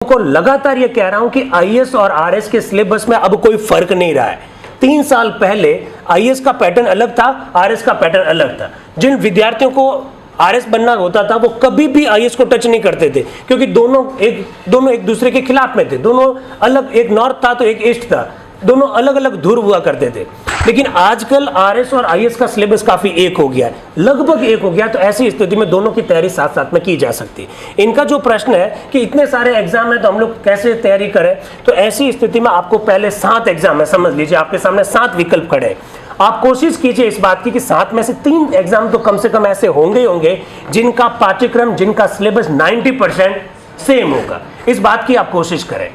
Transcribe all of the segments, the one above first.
को लगातार ये कह रहा हूं कि आईएएस और आरएस के सिलेबस में अब कोई फर्क नहीं रहा है। 3 साल पहले आईएएस का पैटर्न अलग था, आरएस का पैटर्न अलग था। जिन विद्यार्थियों को आरएस बनना होता था वो कभी भी आईएएस को टच नहीं करते थे, क्योंकि दोनों एक दूसरे के खिलाफ में थे। दोनों अलग, एक नॉर्थ था तो एक ईस्ट था, दोनों अलग अलग ध्रुव हुआ करते थे। लेकिन आजकल आरएस और आईएएस का सिलेबस काफी एक हो गया है, लगभग एक हो गया। तो ऐसी स्थिति में दोनों की तैयारी साथ साथ में की जा सकती है। इनका जो प्रश्न है कि इतने सारे एग्जाम है तो हम लोग कैसे तैयारी करें, तो ऐसी स्थिति में आपको पहले 7 एग्जाम है, समझ लीजिए आपके सामने 7 विकल्प खड़े हैं। आप कोशिश कीजिए इस बात की कि 7 में से 3 एग्जाम तो कम से कम ऐसे होंगे जिनका पाठ्यक्रम, जिनका सिलेबस 90% सेम होगा। इस बात की आप कोशिश करें।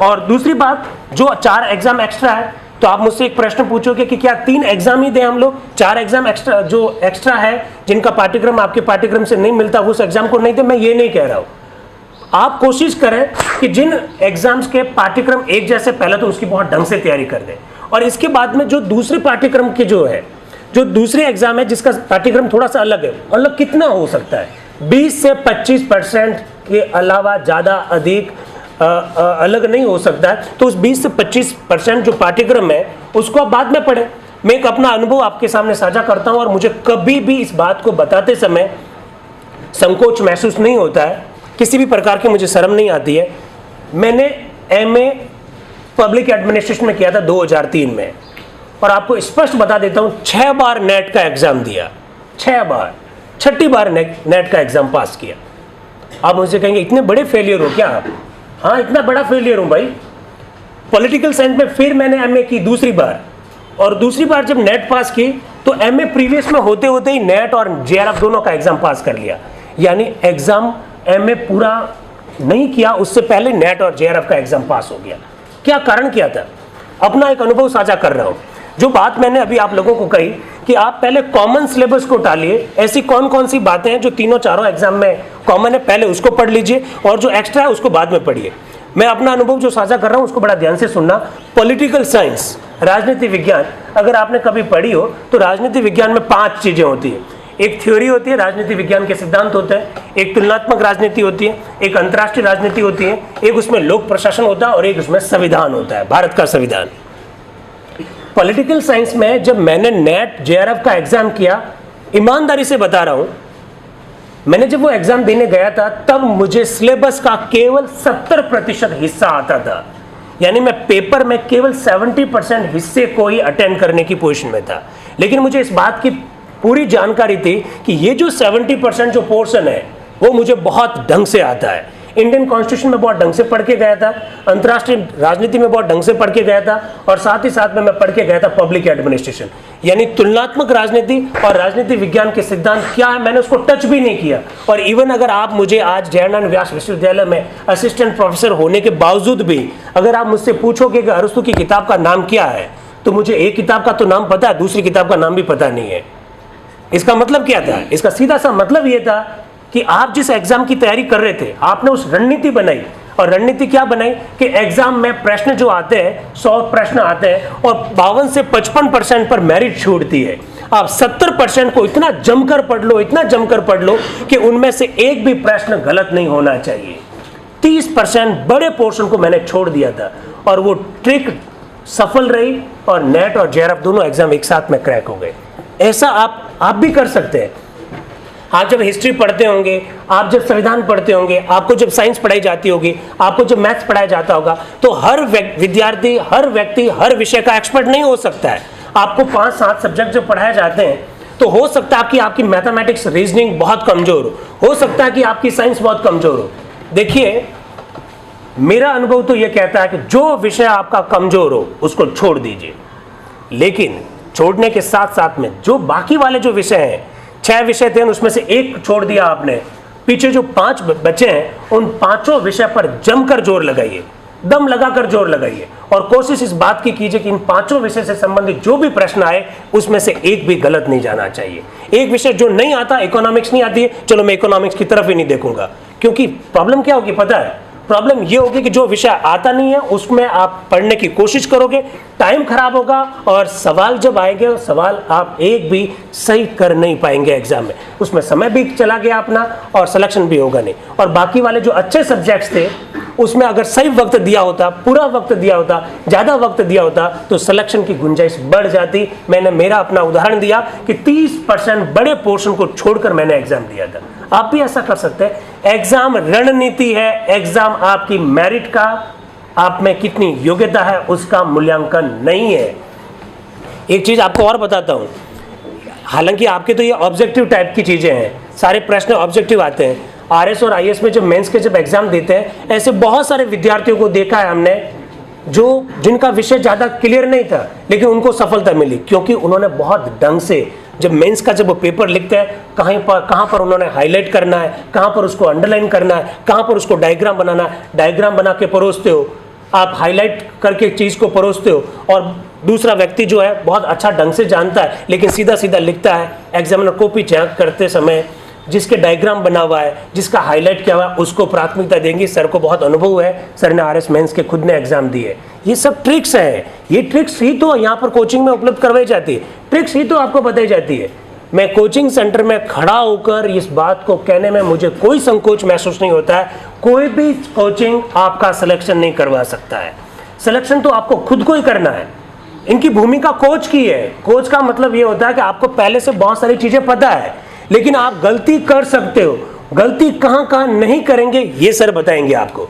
और दूसरी बात, जो 4 एग्जाम एक्स्ट्रा है, तो आप मुझसे एक प्रश्न पूछोगे कि क्या 3 एग्जाम ही दें हम लोग, 4 एग्जाम एक्स्ट्रा जो एक्स्ट्रा है जिनका पाठ्यक्रम आपके पाठ्यक्रम से नहीं मिलता उस एग्जाम को नहीं दें। मैं ये नहीं कह रहा हूं। आप कोशिश करें कि जिन एग्जाम्स के पाठ्यक्रम एक जैसे, पहले तो उसकी बहुत ढंग से तैयारी कर दें, और इसके बाद में जो दूसरे पाठ्यक्रम के जो दूसरे एग्जाम है जिसका पाठ्यक्रम थोड़ा सा अलग है, अलग कितना हो सकता है, 20 से 25% के अलावा ज्यादा अधिक अलग नहीं हो सकता है। तो उस 20 से 25% जो पाठ्यक्रम है उसको आप बाद में पढ़ें। मैं एक अपना अनुभव आपके सामने साझा करता हूं, और मुझे कभी भी इस बात को बताते समय संकोच महसूस नहीं होता है, किसी भी प्रकार की मुझे शर्म नहीं आती है। मैंने एमए पब्लिक एडमिनिस्ट्रेशन में किया था 2003 में, और आपको स्पष्ट बता देता हूं 6 बार नेट का एग्जाम दिया, 6 बार, 6ठी बार नेट का एग्जाम पास किया। आप मुझसे कहेंगे इतने बड़े फेलियर हो क्या आप? हाँ, इतना बड़ा फेलियर हूं भाई। पॉलिटिकल साइंस में फिर मैंने एमए की दूसरी बार, और दूसरी बार जब नेट पास की तो एमए प्रीवियस में होते होते ही नेट और जेआरएफ दोनों का एग्जाम पास कर लिया। यानी एग्जाम एमए पूरा नहीं किया उससे पहले नेट और जेआरएफ का एग्जाम पास हो गया। क्या कारण क्या था? अपना एक अनुभव साझा कर रहा हूं। जो बात मैंने अभी आप लोगों को कही कि आप पहले कॉमन सिलेबस को टालिए, ऐसी कौन कौन सी बातें हैं जो तीनों चारों एग्जाम में कॉमन है, पहले उसको पढ़ लीजिए, और जो एक्स्ट्रा है उसको बाद में पढ़िए। मैं अपना अनुभव जो साझा कर रहा हूं उसको बड़ा ध्यान से सुनना। पॉलिटिकल साइंस, राजनीति विज्ञान, अगर आपने कभी पढ़ी हो तो राजनीति विज्ञान में 5 चीजें होती है। एक थ्योरी होती है, राजनीति विज्ञान के सिद्धांत होते हैं, एक तुलनात्मक राजनीति होती है, एक अंतर्राष्ट्रीय राजनीति होती है, एक उसमें लोक प्रशासन होता है, और एक उसमें संविधान होता है, भारत का संविधान। पॉलिटिकल साइंस में जब मैंने नेट जेआरएफ का एग्जाम किया, ईमानदारी से बता रहा हूं, मैंने जब वो एग्जाम देने गया था तब मुझे सिलेबस का केवल 70% हिस्सा आता था। यानी मैं पेपर में केवल 70% हिस्से को ही अटेंड करने की पोजीशन में था। लेकिन मुझे इस बात की पूरी जानकारी थी कि ये जो 70% जो पोर्शन है वो मुझे बहुत ढंग से आता है। इंडियन कॉन्स्टिट्यूशन में बहुत ढंग से पढ़ के गया था, अंतर्राष्ट्रीय राजनीति में बहुत ढंग से पढ़ के गया था, और साथ ही साथ में मैं पढ़ के गया था पब्लिक एडमिनिस्ट्रेशन। यानी तुलनात्मक राजनीति और राजनीति विज्ञान के सिद्धांत क्या है मैंने उसको टच भी नहीं किया। और इवन अगर आप मुझे आज जयनारायण व्यास विश्वविद्यालय में असिस्टेंट प्रोफेसर होने के बावजूद भी अगर आप मुझसे पूछोगे कि अरस्तु की किताब का नाम क्या है, तो मुझे एक किताब का तो नाम पता है, दूसरी किताब का नाम भी पता नहीं है। इसका मतलब क्या था? इसका सीधा सा मतलब यह था कि आप जिस एग्जाम की तैयारी कर रहे थे आपने उस रणनीति बनाई, और रणनीति क्या बनाई कि एग्जाम में प्रश्न जो आते हैं 100 प्रश्न आते हैं और 52 से 55% पर मेरिट छूटती है। आप 70% को इतना जमकर पढ़ लो, इतना जमकर पढ़ लो कि उनमें से एक भी प्रश्न गलत नहीं होना चाहिए। 30% बड़े पोर्शन को मैंने छोड़ दिया था, और वो ट्रिक सफल रही, और नेट और जेआरएफ दोनों एग्जाम एक साथ में क्रैक हो गए। ऐसा आप भी कर सकते हैं। आप जब हिस्ट्री पढ़ते होंगे, आप जब संविधान पढ़ते होंगे, आपको जब साइंस पढ़ाई जाती होगी, आपको जब मैथ्स पढ़ाया जाता होगा, तो हर विद्यार्थी, हर व्यक्ति हर विषय का एक्सपर्ट नहीं हो सकता है। आपको 5-7 सब्जेक्ट जब पढ़ाए जाते हैं तो हो सकता है आपकी मैथमेटिक्स, रीजनिंग बहुत कमजोर हो सकता है कि आपकी साइंस बहुत कमजोर हो। देखिए, मेरा अनुभव तो यह कहता है कि जो विषय आपका कमजोर हो उसको छोड़ दीजिए, लेकिन छोड़ने के साथ साथ में जो बाकी वाले जो विषय हैं, 6 विषय थे उसमें से एक छोड़ दिया आपने, पीछे जो 5 बचे हैं उन 5 विषय पर जमकर जोर लगाइए, दम लगाकर जोर लगाइए, और कोशिश इस बात की कीजिए कि इन 5 विषय से संबंधित जो भी प्रश्न आए उसमें से एक भी गलत नहीं जाना चाहिए। एक विषय जो नहीं आता, इकोनॉमिक्स नहीं आती है, चलो मैं इकोनॉमिक्स की तरफ ही नहीं देखूंगा, क्योंकि प्रॉब्लम क्या होगी पता है? प्रॉब्लम ये होगी कि जो विषय आता नहीं है उसमें आप पढ़ने की कोशिश करोगे, टाइम खराब होगा, और सवाल जब आएंगे सवाल आप एक भी सही कर नहीं पाएंगे एग्जाम में, उसमें समय भी चला गया अपना और सिलेक्शन भी होगा नहीं। और बाकी वाले जो अच्छे सब्जेक्ट्स थे उसमें अगर सही वक्त दिया होता, पूरा वक्त दिया होता, ज़्यादा वक्त दिया होता, तो सिलेक्शन की गुंजाइश बढ़ जाती। मैंने मेरा अपना उदाहरण दिया कि 30% बड़े पोर्शन को छोड़कर मैंने एग्जाम दिया था। आप भी ऐसा कर सकते हैं। एग्जाम रणनीति है, एग्जाम आपकी मेरिट का, आप में कितनी योग्यता है उसका मूल्यांकन नहीं है। एक चीज़ आपको और बताता हूँ, हालांकि आपके तो ये ऑब्जेक्टिव टाइप की चीज़ें हैं, सारे प्रश्न ऑब्जेक्टिव आते हैं। आरएस और आईएएस में जब मेंस के जब एग्जाम देते हैं, ऐसे बहुत सारे विद्यार्थियों को देखा है हमने जो जिनका विषय ज़्यादा क्लियर नहीं था, लेकिन उनको सफलता मिली, क्योंकि उन्होंने बहुत ढंग से जब मेंस का जब वो पेपर लिखते हैं, कहाँ पर उन्होंने हाईलाइट करना है, कहाँ पर उसको अंडरलाइन करना है, कहाँ पर उसको डायग्राम बनाना है, डायग्राम बना के परोसते हो आप, हाईलाइट करके चीज़ को परोसते हो, और दूसरा व्यक्ति जो है बहुत अच्छा ढंग से जानता है लेकिन सीधा सीधा लिखता है। एग्जामिनर कॉपी चेक करते समय जिसके डायग्राम बना हुआ है, जिसका हाईलाइट किया हुआ है, उसको प्राथमिकता देंगे। सर को बहुत अनुभव है, सर ने आरएस मेंस के खुद ने एग्जाम दिए। ये सब ट्रिक्स हैं, ये ट्रिक्स ही तो यहाँ पर कोचिंग में उपलब्ध करवाई जाती है, ट्रिक्स ही तो आपको बताई जाती है। मैं कोचिंग सेंटर में खड़ा होकर इस बात को कहने में मुझे कोई संकोच महसूस नहीं होता है, कोई भी कोचिंग आपका सिलेक्शन नहीं करवा सकता है। सिलेक्शन तो आपको खुद को ही करना है। इनकी भूमिका कोच की है। कोच का मतलब ये होता है कि आपको पहले से बहुत सारी चीजें पता है, लेकिन आप गलती कर सकते हो। गलती कहाँ कहाँ नहीं करेंगे ये सर बताएंगे आपको।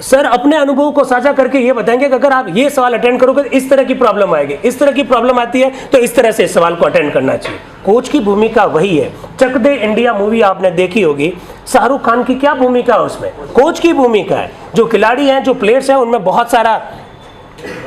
सर अपने अनुभव को साझा करके ये बताएंगे कि अगर आप ये सवाल अटेंड करोगे तो इस तरह की प्रॉब्लम आएगी, इस तरह की प्रॉब्लम आती है तो इस तरह से इस सवाल को अटेंड करना चाहिए। कोच की भूमिका वही है। चक दे इंडिया मूवी आपने देखी होगी, शाहरुख खान की क्या भूमिका है उसमें? कोच की भूमिका है। जो खिलाड़ी हैं, जो प्लेयर्स हैं, उनमें बहुत सारा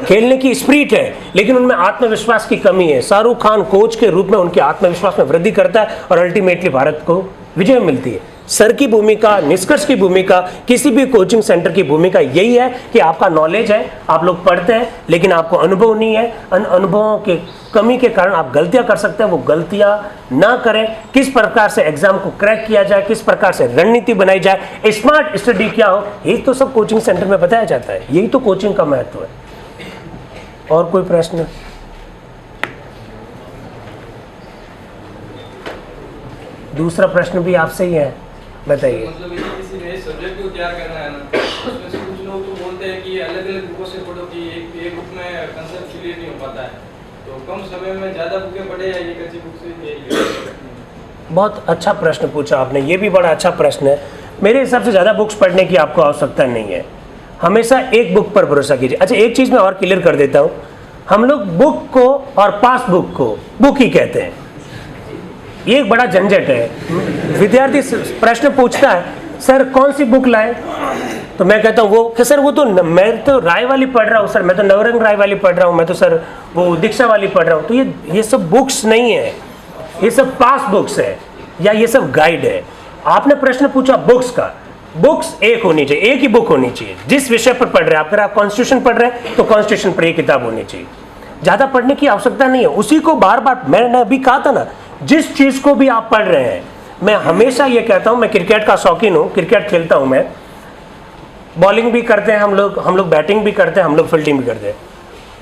खेलने की स्पिरिट है, लेकिन उनमें आत्मविश्वास की कमी है। शाहरुख खान कोच के रूप में उनके आत्मविश्वास में वृद्धि करता है और अल्टीमेटली भारत को विजय मिलती है। सर की भूमिका, निष्कर्ष की भूमिका, किसी भी कोचिंग सेंटर की भूमिका यही है कि आपका नॉलेज है, आप लोग पढ़ते हैं, लेकिन आपको अनुभव नहीं है। उन अनुभवों के कमी के कारण आप गलतियां कर सकते हैं, वो गलतियां ना करें। किस प्रकार से एग्जाम को क्रैक किया जाए, किस प्रकार से रणनीति बनाई जाए, स्मार्ट स्टडी क्या हो, यही तो सब कोचिंग सेंटर में बताया जाता है। यही तो कोचिंग का महत्व है। और कोई प्रश्न? दूसरा प्रश्न भी आपसे ही है, बताइए। मतलब ये किसी नए सब्जेक्ट को तैयार करना है ना, उसमें से कुछ लोग तो बोलते हैं कि अलग-अलग बुकों से पढ़ो कि एक बुक में कांसेप्ट क्लियर नहीं हो पाता है, तो कम समय में ज़्यादा बुकें पढ़े या एक अच्छी बुक से? बहुत अच्छा प्रश्न पूछा आपने, ये भी बड़ा अच्छा प्रश्न है। मेरे हिसाब से ज़्यादा बुक्स पढ़ने की आपको आवश्यकता नहीं है, हमेशा एक बुक पर भरोसा कीजिए। अच्छा, एक चीज़ मैं और क्लियर कर देता हूँ, हम लोग बुक को और पास बुक को बुक ही कहते हैं। ये एक बड़ा झंझट है। विद्यार्थी प्रश्न पूछता है, सर कौन सी बुक लाए, तो मैं कहता हूँ वो कि सर वो तो मैं तो राय वाली पढ़ रहा हूँ, सर मैं तो नवरंग राय वाली पढ़ रहा हूँ, मैं तो सर वो दीक्षा वाली पढ़ रहा हूँ। तो ये सब बुक्स नहीं है, ये सब पास बुक्स है या ये सब गाइड है। आपने प्रश्न पूछा बुक्स का, बुक्स एक होनी चाहिए, एक ही बुक होनी चाहिए जिस विषय पर पढ़ रहे हैं। अगर आप कॉन्स्टिट्यूशन पढ़ रहे हैं तो कॉन्स्टिट्यूशन पर एक किताब होनी चाहिए, ज़्यादा पढ़ने की आवश्यकता नहीं है। उसी को बार बार, मैंने अभी कहा था ना, जिस चीज़ को भी आप पढ़ रहे हैं, मैं हमेशा ये कहता हूँ, मैं क्रिकेट का शौकीन हूँ, क्रिकेट खेलता हूँ मैं, बॉलिंग भी करते हैं हम लोग बैटिंग भी करते हैं, हम लोग फील्डिंग भी करते हैं।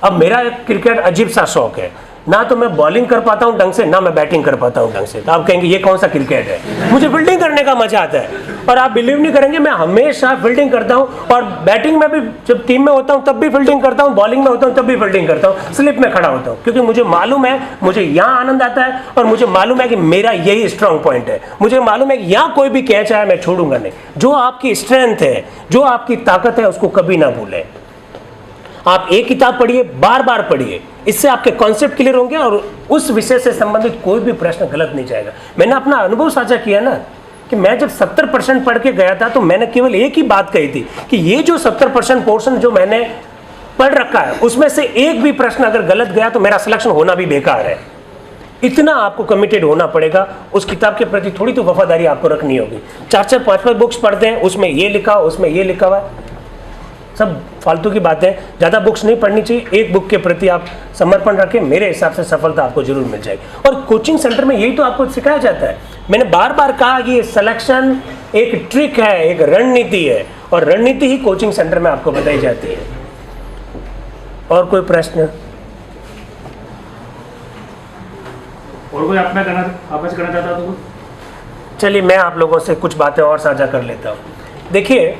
अब मेरा एक क्रिकेट अजीब सा शौक है, ना तो मैं बॉलिंग कर पाता हूँ ढंग से, ना मैं बैटिंग कर पाता हूँ ढंग से। तो आप कहेंगे ये कौन सा क्रिकेट है? मुझे फील्डिंग करने का मजा आता है। और आप बिलीव नहीं करेंगे, मैं हमेशा फील्डिंग करता हूँ, और बैटिंग में भी जब टीम में होता हूँ तब भी फील्डिंग करता हूँ, बॉलिंग में होता हूँ तब भी फील्डिंग करता हूँ, स्लिप में खड़ा होता हूँ, क्योंकि मुझे मालूम है, मुझे यहाँ आनंद आता है, और मुझे मालूम है कि मेरा यही स्ट्रांग पॉइंट है। मुझे मालूम है कि यहाँ कोई भी कैच आया मैं छोड़ूंगा नहीं। जो आपकी स्ट्रेंथ है, जो आपकी ताकत है, उसको कभी ना भूलें। आप एक किताब पढ़िए, बार बार पढ़िए, इससे आपके कॉन्सेप्ट क्लियर होंगे और उस विषय से संबंधित कोई भी प्रश्न गलत नहीं जाएगा। मैंने अपना अनुभव साझा किया ना, कि मैं जब 70% पढ़ के गया था तो मैंने केवल एक ही बात कही थी कि ये जो 70% पोर्शन जो मैंने पढ़ रखा है, उसमें से एक भी प्रश्न अगर गलत गया तो मेरा सिलेक्शन होना भी बेकार है। इतना आपको कमिटेड होना पड़ेगा, उस किताब के प्रति थोड़ी तो वफादारी आपको रखनी होगी। 4-4, 5-5 बुक्स पढ़ते हैं, उसमें ये लिखा, उसमें ये लिखा हुआ है, सब फालतू की बातें। ज़्यादा बुक्स नहीं पढ़नी चाहिए, एक बुक के प्रति आप समर्पण रखें, मेरे हिसाब से सफलता आपको जरूर मिल जाएगी। और कोचिंग सेंटर में यही तो आपको सिखाया जाता है। मैंने बार बार कहा कि सिलेक्शन एक ट्रिक है, एक रणनीति है, और रणनीति ही कोचिंग सेंटर में आपको बताई जाती है। और कोई प्रश्न? और कोई आपस करना चाहता तो? चलिए मैं आप लोगों से कुछ बातें और साझा कर लेता हूँ। देखिए,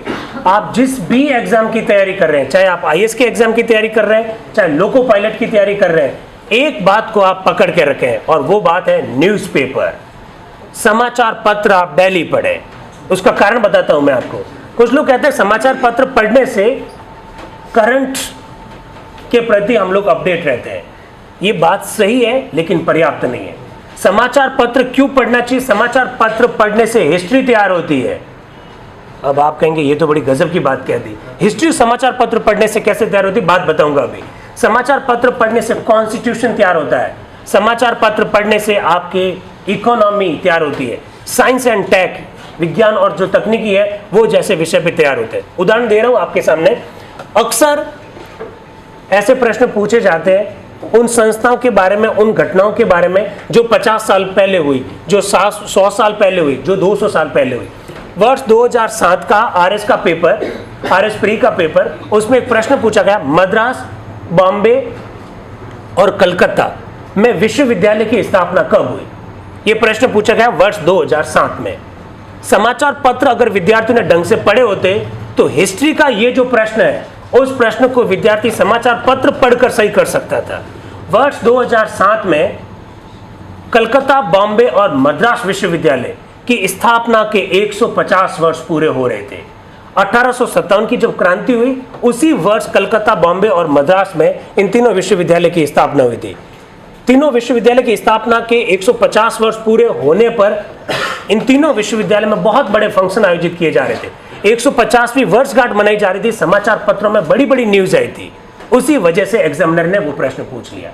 आप जिस भी एग्जाम की तैयारी कर रहे हैं, चाहे आप आईएएस के एग्जाम की तैयारी कर रहे हैं, चाहे लोको पायलट की तैयारी कर रहे हैं, एक बात को आप पकड़ के रखें और वो बात है न्यूज़पेपर, समाचार पत्र आप डेली पढ़ें। उसका कारण बताता हूं मैं आपको। कुछ लोग कहते हैं समाचार पत्र पढ़ने से करंट के प्रति हम लोग अपडेट रहते हैं। ये बात सही है, लेकिन पर्याप्त नहीं है। समाचार पत्र क्यों पढ़ना चाहिए? समाचार पत्र पढ़ने से हिस्ट्री तैयार होती है। अब आप कहेंगे ये तो बड़ी गजब की बात कह दी, हिस्ट्री समाचार पत्र पढ़ने से कैसे तैयार होती है? बात बताऊंगा अभी। समाचार पत्र पढ़ने से कॉन्स्टिट्यूशन तैयार होता है, समाचार पत्र पढ़ने से आपके इकोनॉमी तैयार होती है, साइंस एंड टेक, विज्ञान और जो तकनीकी है वो जैसे विषय पे तैयार होते हैं। उदाहरण दे रहा हूं आपके सामने। अक्सर ऐसे प्रश्न पूछे जाते हैं उन संस्थाओं के बारे में, उन घटनाओं के बारे में जो 50 साल पहले हुई, जो 100 साल पहले हुई, जो 200 साल पहले हुई। वर्ष 2007 का आरएस का पेपर, आरएस प्री का पेपर, उसमें एक प्रश्न पूछा गया, मद्रास, बॉम्बे और कलकत्ता में विश्वविद्यालय की स्थापना कब हुई? यह प्रश्न पूछा गया वर्ष 2007 में। समाचार पत्र अगर विद्यार्थियों ने ढंग से पढ़े होते तो हिस्ट्री का ये जो प्रश्न है, उस प्रश्न को विद्यार्थी समाचार पत्र पढ़कर सही कर सकता था। वर्ष 2007 में कलकत्ता, बॉम्बे और मद्रास विश्वविद्यालय की स्थापना के 150 वर्ष पूरे हो रहे थे। 1857 की जब क्रांति हुई, उसी वर्ष कलकत्ता, बॉम्बे और मद्रास में इन तीनों विश्वविद्यालय की स्थापना हुई थी। तीनों विश्वविद्यालय की स्थापना के 150 वर्ष पूरे होने पर इन तीनों विश्वविद्यालय में बहुत बड़े फंक्शन आयोजित किए जा रहे थे। 150वीं वर्षगांठ मनाई जा रही थी, समाचार पत्रों में बड़ी बड़ी न्यूज आई थी। उसी वजह से एग्जामिनर ने वो प्रश्न पूछ लिया।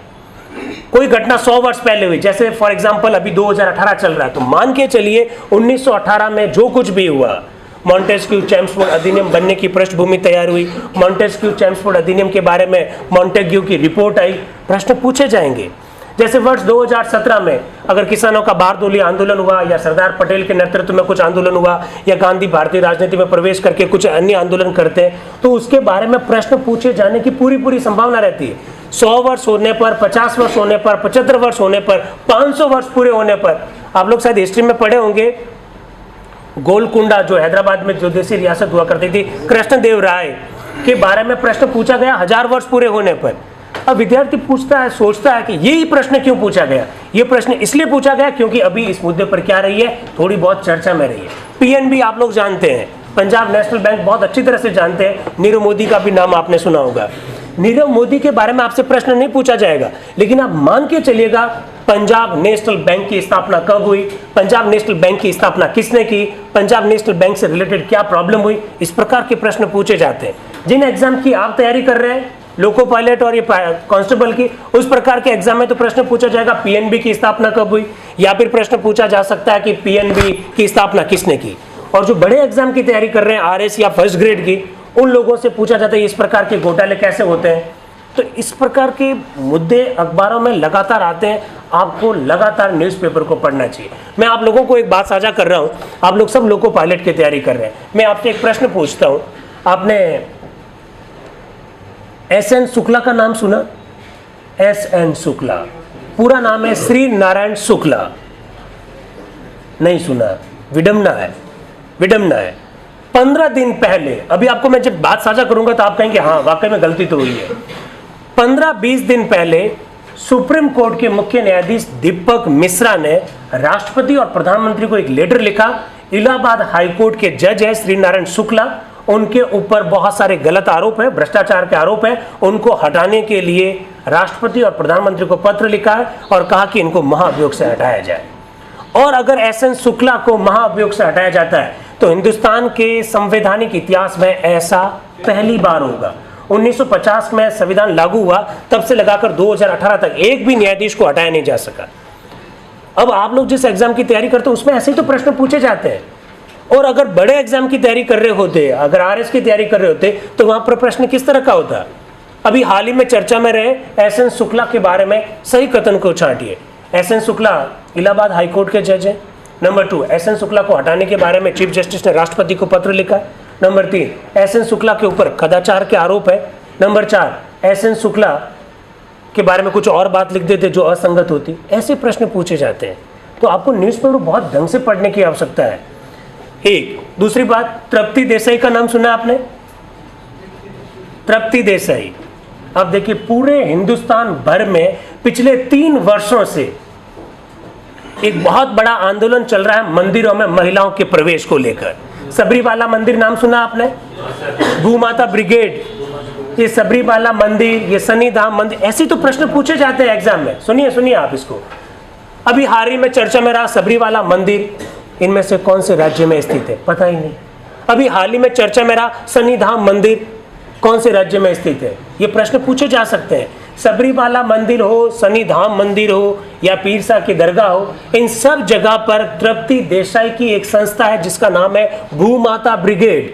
कोई घटना 100 वर्ष पहले हुई, जैसे फॉर एग्जांपल अभी 2018 चल रहा है, तो मान के चलिए 1918 में जो कुछ भी हुआ, मॉन्टेस्क्यू चैम्सफोर्ड अधिनियम बनने की पृष्ठभूमि तैयार हुई, मॉन्टेस्क्यू चैम्सफोर्ड अधिनियम के बारे में मॉन्टेग्यू की रिपोर्ट आई, प्रश्न पूछे जाएंगे। जैसे वर्ष 2017 में अगर किसानों का बारदोली आंदोलन हुआ, या सरदार पटेल के नेतृत्व में कुछ आंदोलन हुआ, या गांधी भारतीय राजनीति में प्रवेश करके कुछ अन्य आंदोलन करते हैं, तो उसके बारे में प्रश्न पूछे जाने की पूरी संभावना रहती है। 100 वर्ष होने पर, 50 वर्ष होने पर, 75 वर्ष होने पर, 500 वर्ष पूरे होने पर। आप लोग शायद हिस्ट्री में पढ़े होंगे, गोलकुंडा जो हैदराबाद में जो देसी रियासत हुआ करती थी, कृष्णदेव राय के बारे में प्रश्न पूछा गया 1000 वर्ष पूरे होने पर। अब विद्यार्थी पूछता है, सोचता है कि यही प्रश्न क्यों पूछा गया? ये प्रश्न इसलिए पूछा गया क्योंकि अभी इस मुद्दे पर क्या रही है, थोड़ी बहुत चर्चा में रही है। पीएनबी आप लोग जानते हैं, पंजाब नेशनल बैंक बहुत अच्छी तरह से जानते हैं। नीरव मोदी का भी नाम आपने सुना होगा। नीरव मोदी के बारे में आपसे प्रश्न नहीं पूछा जाएगा, लेकिन आप मान के चलिएगा पंजाब नेशनल बैंक की स्थापना कब हुई, पंजाब नेशनल बैंक की स्थापना किसने की, पंजाब नेशनल बैंक से रिलेटेड क्या प्रॉब्लम हुई, इस प्रकार के प्रश्न पूछे जाते हैं। जिन एग्जाम की आप तैयारी कर रहे हैं, लोको पायलट और ये कांस्टेबल की, उस प्रकार के एग्जाम में तो प्रश्न पूछा जाएगा पीएनबी की स्थापना कब हुई, या फिर प्रश्न पूछा जा सकता है कि पीएनबी की स्थापना किसने की। और जो बड़े एग्जाम की तैयारी कर रहे हैं, आरएस या फर्स्ट ग्रेड की, उन लोगों से पूछा जाता है इस प्रकार के घोटाले कैसे होते हैं। तो इस प्रकार के मुद्दे अखबारों में लगातार आते हैं, आपको लगातार न्यूज़पेपर को पढ़ना चाहिए। मैं आप लोगों को एक बात साझा कर रहा हूं, आप लोग सब लोको पायलट की तैयारी कर रहे हैं, मैं आपसे एक प्रश्न पूछता हूं। आपने एसएन शुक्ला का नाम सुना? एसएन शुक्ला, पूरा नाम है श्री नारायण शुक्ला। नहीं सुना? विडम्बना है, विडम्बना है। 15 दिन पहले, अभी आपको मैं जब बात साझा करूंगा तो आप कहेंगे हाँ वाकई में गलती तो हुई है। 15-20 दिन पहले सुप्रीम कोर्ट के मुख्य न्यायाधीश दीपक मिश्रा ने राष्ट्रपति और प्रधानमंत्री को एक लेटर लिखा। इलाहाबाद हाईकोर्ट के जज है श्री नारायण शुक्ला, उनके ऊपर बहुत सारे गलत आरोप है, भ्रष्टाचार के आरोप है। उनको हटाने के लिए राष्ट्रपति और प्रधानमंत्री को पत्र लिखा है और कहा कि इनको महाभियोग से हटाया जाए। और अगर एसएन शुक्ला को महाभियोग से हटाया जाता है तो हिंदुस्तान के संवैधानिक इतिहास में ऐसा पहली बार होगा। 1950 में संविधान लागू हुआ, तब से लगाकर 2018 तक एक भी न्यायाधीश को हटाया नहीं जा सका। अब आप लोग जिस एग्जाम की तैयारी करते हो उसमें ऐसे ही तो प्रश्न पूछे जाते हैं। और अगर बड़े एग्जाम की तैयारी कर रहे होते, अगर आरएस की तैयारी कर रहे होते, तो वहां पर प्रश्न किस तरह का होता? अभी हाल ही में चर्चा में रहे एसएन शुक्ला के बारे में सही कथन को छांटिए। एसएन शुक्ला इलाहाबाद हाईकोर्ट के जज हैं। नंबर 2, एसएन शुक्ला को हटाने के बारे में चीफ जस्टिस ने राष्ट्रपति को पत्र लिखा है। नंबर 3, एसएन शुक्ला के ऊपर कदाचार के आरोप है। नंबर 4, एसएन शुक्ला के बारे में कुछ और बात लिख देते जो असंगत होती। ऐसे प्रश्न पूछे जाते हैं। तो आपको न्यूज़पेपर बहुत ढंग से पढ़ने की आवश्यकता है। एक। दूसरी बात, तृप्ति देसाई का नाम सुना आपने? तृप्ति देसाई, अब देखिए पूरे हिंदुस्तान भर में पिछले 3 वर्षों से एक बहुत बड़ा आंदोलन चल रहा है मंदिरों में महिलाओं के प्रवेश को लेकर। सबरीमाला मंदिर नाम सुना आपने? भूमाता ब्रिगेड, ये सबरीमाला मंदिर, ये शनिधाम मंदिर, ऐसे तो प्रश्न पूछे जाते हैं एग्जाम में। सुनिए आप इसको। अभी हाल ही में चर्चा में रहा सबरीमाला मंदिर, इनमें से कौन से राज्य में स्थित है? पता ही नहीं। अभी हाल ही में चर्चा में रहा शनिधाम मंदिर, कौन से राज्य में स्थित है? ये प्रश्न पूछे जा सकते हैं। सबरीमाला मंदिर हो, शनिधाम मंदिर हो या पीरसा की दरगाह हो, इन सब जगह पर तृप्ति देसाई की एक संस्था है जिसका नाम है भूमाता ब्रिगेड।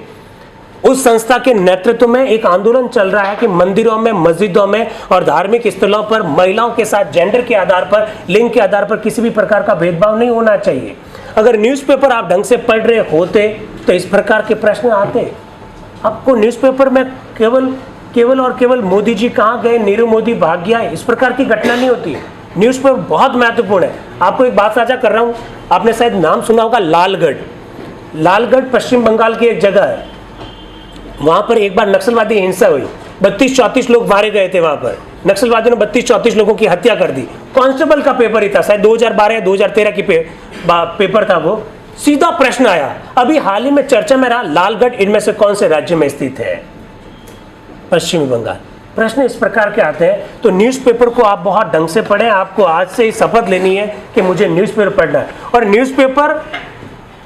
उस संस्था के नेतृत्व में एक आंदोलन चल रहा है कि मंदिरों में, मस्जिदों में और धार्मिक स्थलों पर महिलाओं के साथ जेंडर के आधार पर, लिंग के आधार पर किसी भी प्रकार का भेदभाव नहीं होना चाहिए। अगर न्यूज़पेपर आप ढंग से पढ़ रहे होते तो इस प्रकार के प्रश्न आते। आपको न्यूज़पेपर में केवल मोदी जी कहाँ गए, नीरव मोदी भाग गया, इस प्रकार की घटना नहीं होती। न्यूज़पेपर बहुत महत्वपूर्ण है। आपको एक बात साझा कर रहा हूँ, आपने शायद नाम सुना होगा लालगढ़। लालगढ़ पश्चिम बंगाल की एक जगह है। वहाँ पर एक बार नक्सलवादी हिंसा हुई, 32-34 लोग मारे गए थे। वहाँ पर नक्सलवादियों ने 32-34 लोगों की हत्या कर दी। कांस्टेबल का पेपर ही था, शायद 2012 या 2013 की पेपर था वो। सीधा प्रश्न आया, अभी हाल ही में चर्चा में रहा लालगढ़ इनमें से कौन से राज्य में स्थित है? पश्चिमी बंगाल। प्रश्न इस प्रकार के आते हैं। तो न्यूज़पेपर को आप बहुत ढंग से पढ़ें। आपको आज से ही शपथ लेनी है कि मुझे न्यूज़पेपर पढ़ना है, और न्यूज़पेपर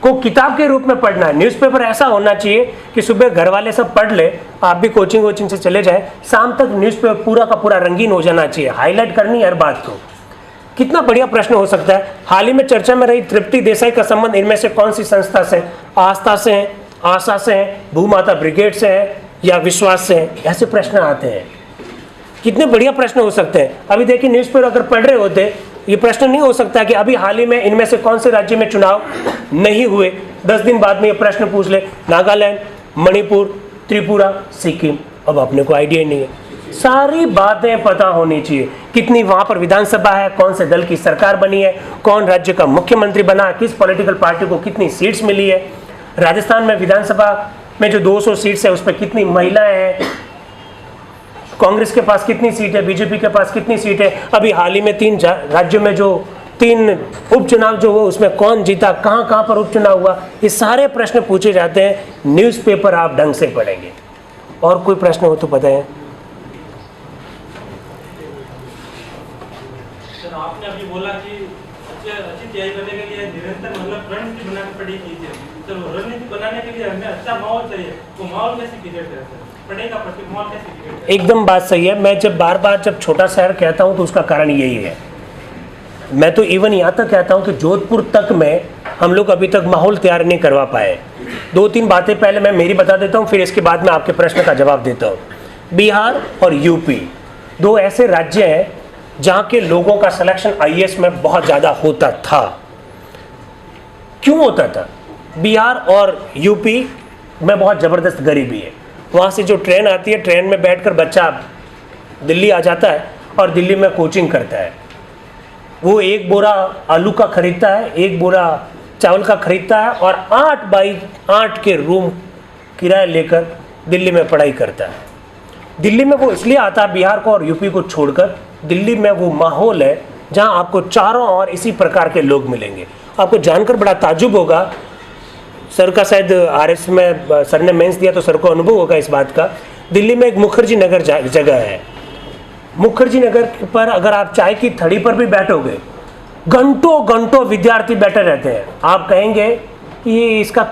को किताब के रूप में पढ़ना है। न्यूज़पेपर ऐसा होना चाहिए कि सुबह घर वाले सब पढ़ ले, आप भी कोचिंग से चले जाएं, शाम तक न्यूज़पेपर पूरा का पूरा रंगीन हो जाना चाहिए। हाईलाइट करनी हर बात को। कितना बढ़िया प्रश्न हो सकता है। हाल ही में चर्चा में रही तृप्ति देसाई का संबंध इनमें से कौन सी संस्था से? आस्था से है, आशा से है, भूमाता ब्रिगेड से है या विश्वास से है? ऐसे प्रश्न आते हैं। कितने बढ़िया प्रश्न हो सकते हैं। अभी देखिए न्यूज़पेपर अगर पढ़ रहे होते, ये प्रश्न नहीं हो सकता कि अभी हाल ही में इनमें से कौन से राज्य में चुनाव नहीं हुए, 10 दिन बाद में ये प्रश्न पूछ ले। नागालैंड, मणिपुर, त्रिपुरा, सिक्किम। अब अपने को आइडिया नहीं है। सारी बातें पता होनी चाहिए। कितनी वहाँ पर विधानसभा है, कौन से दल की सरकार बनी है, कौन राज्य का मुख्यमंत्री बना, किस पॉलिटिकल पार्टी को कितनी सीट्स मिली है, राजस्थान में विधानसभा में जो 200 सीट्स है उस पर कितनी महिलाएं हैं, कांग्रेस के पास कितनी सीट है, बीजेपी के पास कितनी सीट है, अभी हाल ही में 3 राज्यों में जो 3 उपचुनाव जो हुआ उसमें कौन जीता, कहाँ पर उपचुनाव हुआ, ये सारे प्रश्न पूछे जाते हैं। न्यूज़पेपर आप ढंग से पढ़ेंगे। और कोई प्रश्न हो तो बताएं। सर आपने अभी बोला कि अच्छी तैयारी करने के लिए निरंतर मतलब रणनीति बनानी पड़ेगी। सर वो रणनीति बनाने के लिए हमें अच्छा माहौल चाहिए, तो माहौल कैसे क्रिएट करें सर? पढ़ेगा प्रति माहौल कैसे क्रिएट करें? एकदम बात सही है। मैं जब बार जब छोटा शहर कहता हूँ तो उसका कारण यही है। मैं तो इवन यहाँ तक कहता हूँ कि जोधपुर तक में हम लोग अभी तक माहौल तैयार नहीं करवा पाए। 2-3 बातें पहले मैं मेरी बता देता हूँ, फिर इसके बाद मैं आपके प्रश्न का जवाब देता हूँ। बिहार और यूपी 2 ऐसे राज्य हैं जहाँ के लोगों का सिलेक्शन आईएएस में बहुत ज़्यादा होता था। क्यों होता था? बिहार और यूपी में बहुत ज़बरदस्त गरीबी है। वहाँ से जो ट्रेन आती है, ट्रेन में बैठकर बच्चा दिल्ली आ जाता है और दिल्ली में कोचिंग करता है। वो 1 बोरा आलू का खरीदता है, 1 बोरा चावल का खरीदता है और 8 बाई 8 के रूम किराया लेकर दिल्ली में पढ़ाई करता है। दिल्ली में वो इसलिए आता है बिहार को और यूपी को छोड़कर। दिल्ली में वो माहौल है जहाँ आपको चारों ओर इसी प्रकार के लोग मिलेंगे। आपको जानकर बड़ा ताज्जुब होगा, सर का शायद आरएस में सर ने मेंस दिया तो सर को अनुभव होगा इस बात का। दिल्ली में एक मुखर्जी नगर जगह है। मुखर्जी नगर पर अगर आप चाय की थड़ी पर भी बैठोगे, घंटों विद्यार्थी बैठे रहते हैं। आप कहेंगे कि ये इसका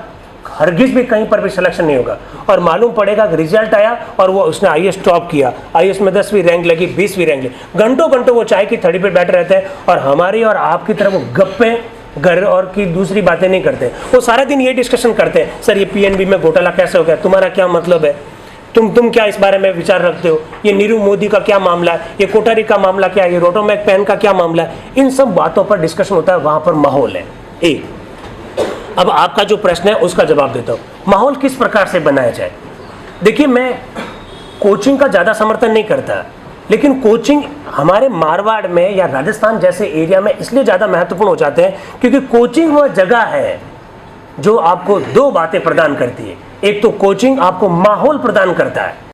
हरगिज भी कहीं पर भी सिलेक्शन नहीं होगा, और मालूम पड़ेगा कि रिजल्ट आया और वो उसने आईएएस टॉप किया, आईएएस में 10वीं रैंक लगी, 20वीं रैंक लगी। घंटों वो चाय की थड़ी पर बैठे रहते हैं और हमारी और आपकी तरफ वो गप्पे घर और की दूसरी बातें नहीं करते। वो सारा दिन ये डिस्कशन करते हैं, सर ये पीएनबी में घोटाला कैसे हो गया, तुम्हारा क्या मतलब है, तुम क्या इस बारे में विचार रखते हो, ये नीरव मोदी का क्या मामला है, ये कोठारी का मामला क्या है, ये रोटोमैक पेन का क्या मामला है। इन सब बातों पर डिस्कशन होता है। वहां पर माहौल है। एक अब आपका जो प्रश्न है उसका जवाब देता हूं, माहौल किस प्रकार से बनाया जाए। देखिए, मैं कोचिंग का ज़्यादा समर्थन नहीं करता, लेकिन कोचिंग हमारे मारवाड़ में या राजस्थान जैसे एरिया में इसलिए ज़्यादा महत्वपूर्ण हो जाते हैं क्योंकि कोचिंग वह जगह है जो आपको दो बातें प्रदान करती है। एक तो कोचिंग आपको माहौल प्रदान करता है,